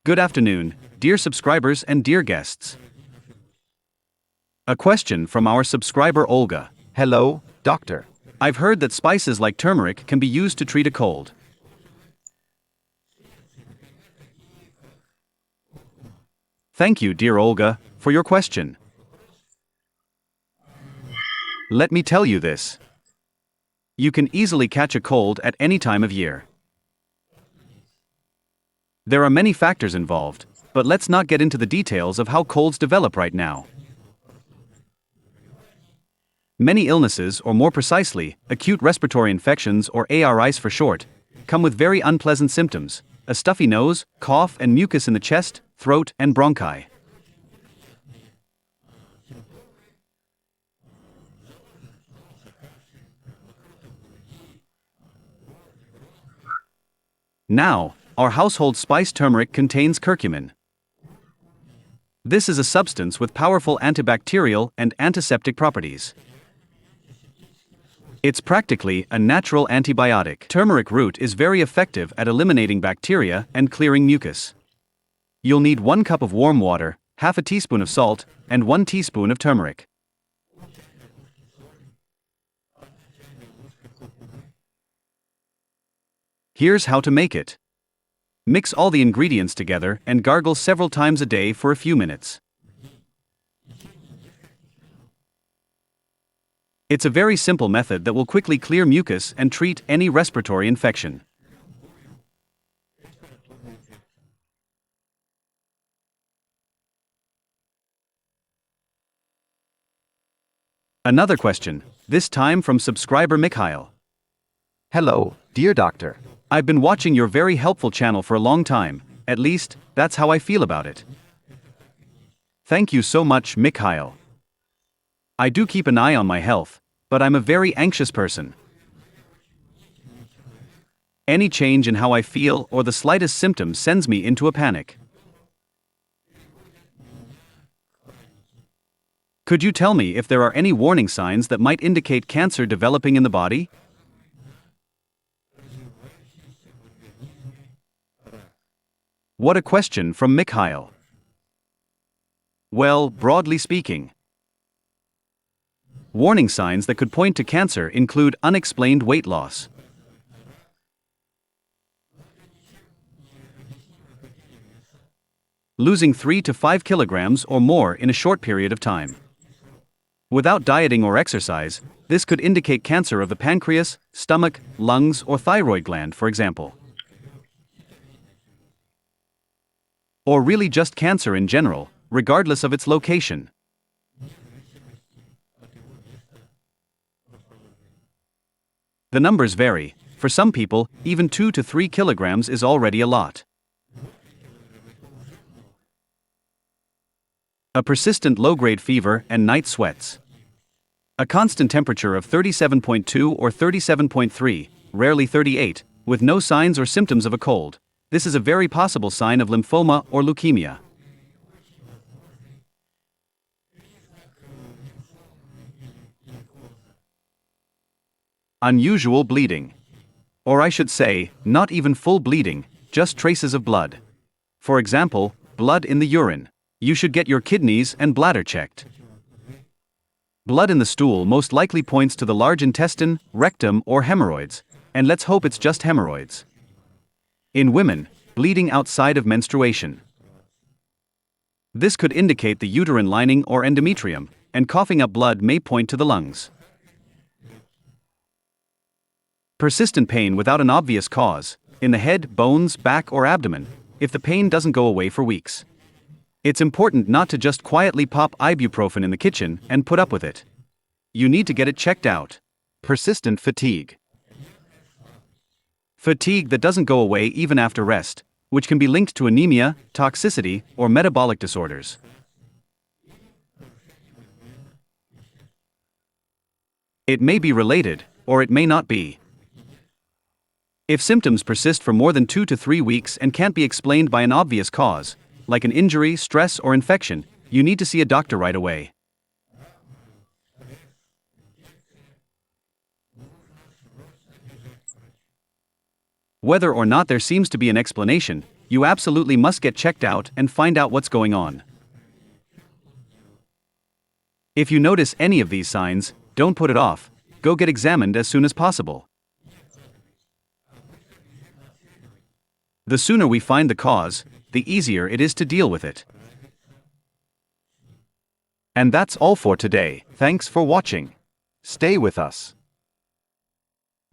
Good afternoon, dear subscribers and dear guests. A question from our subscriber Olga. Hello, doctor. I've heard that spices like turmeric can be used to treat a cold. Thank you, dear Olga, for your question. Let me tell you this. You can easily catch a cold at any time of year. There are many factors involved, but let's not get into the details of how colds develop right now. Many illnesses, or more precisely, acute respiratory infections or ARIs for short, come with very unpleasant symptoms: a stuffy nose, cough and mucus in the chest, throat, and bronchi. Now, our household spice turmeric contains curcumin. This is a substance with powerful antibacterial and antiseptic properties. It's practically a natural antibiotic. Turmeric root is very effective at eliminating bacteria and clearing mucus. You'll need 1 cup of warm water, half a teaspoon of salt, and 1 teaspoon of turmeric. Here's how to make it. Mix all the ingredients together and gargle several times a day for a few minutes. It's a very simple method that will quickly clear mucus and treat any respiratory infection. Another question, this time from subscriber Mikhail. Hello, dear doctor. I've been watching your very helpful channel for a long time, at least, that's how I feel about it. Thank you so much, Mikhail. I do keep an eye on my health, but I'm a very anxious person. Any change in how I feel or the slightest symptom sends me into a panic. Could you tell me if there are any warning signs that might indicate cancer developing in the body? What a question from Mikhail. Well, broadly speaking, warning signs that could point to cancer include unexplained weight loss, losing 3 to 5 kilograms or more in a short period of time. Without dieting or exercise, this could indicate cancer of the pancreas, stomach, lungs, or thyroid gland, for example. Or really just cancer in general, regardless of its location. The numbers vary. For some people, even 2 to 3 kilograms is already a lot. A persistent low-grade fever and night sweats. A constant temperature of 37.2 or 37.3, rarely 38, with no signs or symptoms of a cold. This is a very possible sign of lymphoma or leukemia. Unusual bleeding. Or I should say, not even full bleeding, just traces of blood. For example, blood in the urine. You should get your kidneys and bladder checked. Blood in the stool most likely points to the large intestine, rectum, or hemorrhoids, and let's hope it's just hemorrhoids. In women, bleeding outside of menstruation. This could indicate the uterine lining or endometrium, and coughing up blood may point to the lungs. Persistent pain without an obvious cause, in the head, bones, back, or abdomen, if the pain doesn't go away for weeks. It's important not to just quietly pop ibuprofen in the kitchen and put up with it. You need to get it checked out. Persistent fatigue. Fatigue that doesn't go away even after rest, which can be linked to anemia, toxicity, or metabolic disorders. It may be related, or it may not be. If symptoms persist for more than 2 to 3 weeks and can't be explained by an obvious cause, like an injury, stress, or infection, you need to see a doctor right away. Whether or not there seems to be an explanation, You absolutely must get checked out and find out what's going on. If you notice any of these signs, don't put it off. Go get examined as soon as possible. The sooner we find the cause, the easier it is to deal with it. And that's all for today. Thanks for watching. Stay with us.